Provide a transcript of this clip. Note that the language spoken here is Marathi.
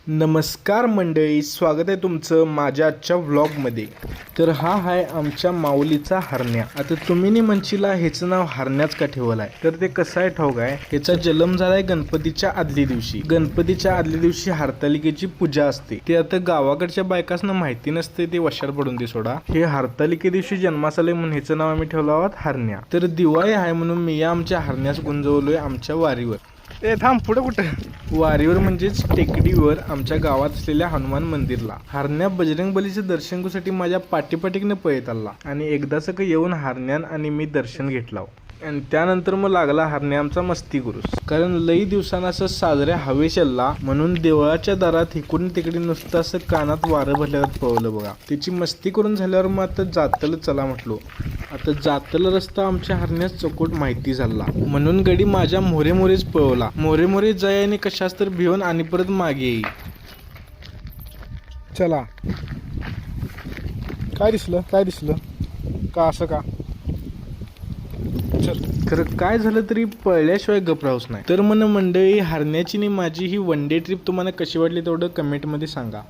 नमस्कार मंडळी, स्वागत आहे तुमचं माझ्या आजच्या व्लॉगमध्ये. तर हा आहे आमच्या माऊलीचा हरण्या. आता तुम्ही नाही म्हणशीला ह्याचं नाव हरण्याच का ठेवलं आहे, तर ते कसं आहे ठाऊक आहे. ह्याचा जन्म झालाय गणपतीच्या आदल्या दिवशी. गणपतीच्या आदल्या दिवशी हरतालिकेची पूजा असते. ते आता गावाकडच्या बायकांना माहिती नसते, ते वशार पडून दे सोडा. हे हरतालिके दिवशी जन्मास आले म्हणून ह्याचं नाव आम्ही ठेवलं आहोत हरण्या. तर दिवाळी आहे म्हणून मी या आमच्या हरण्यास गुंजवलोय आमच्या वारीवर. थांब, पुढे कुठं? वारीवर म्हणजेच टेकडीवर आमच्या गावात असलेल्या हनुमान मंदिरला. हरण्या बजरंगबलीचे दर्शन घेण्यासाठी माझ्या पाठीपाठीने पळत आला आणि एकदा सगळं येऊन हरण्यान आणि मी दर्शन घेतलं. आणि त्यानंतर मग लागला हरण्या आमचा मस्ती करूस. कारण लई दिवसांना असं साजऱ्या हवेशल्ला म्हणून देवळाच्या दारात इकडून तिकडे नुसतं असं कानात वारं भरल्यावर पळवलं बघा. त्याची मस्ती करून झाल्यावर मग आता जातलं चला म्हटलो. आता जातला रस्ता आमच्या हरण्यास चकोट माहिती झाला म्हणून गडी माझ्या मोरे मोरेच पळवला. मोरे मोरे जाय आणि कशाच तर भिवून आणि परत मागे येई. चला, काय दिसलं का असं का? खरं काय झालं तरी पळल्याशिवाय गप राहूच नाही. तर मन मंडळी, हरण्याची आणि माझी ही वन डे ट्रिप तुम्हाला कशी वाटली तेवढं कमेंटमध्ये सांगा.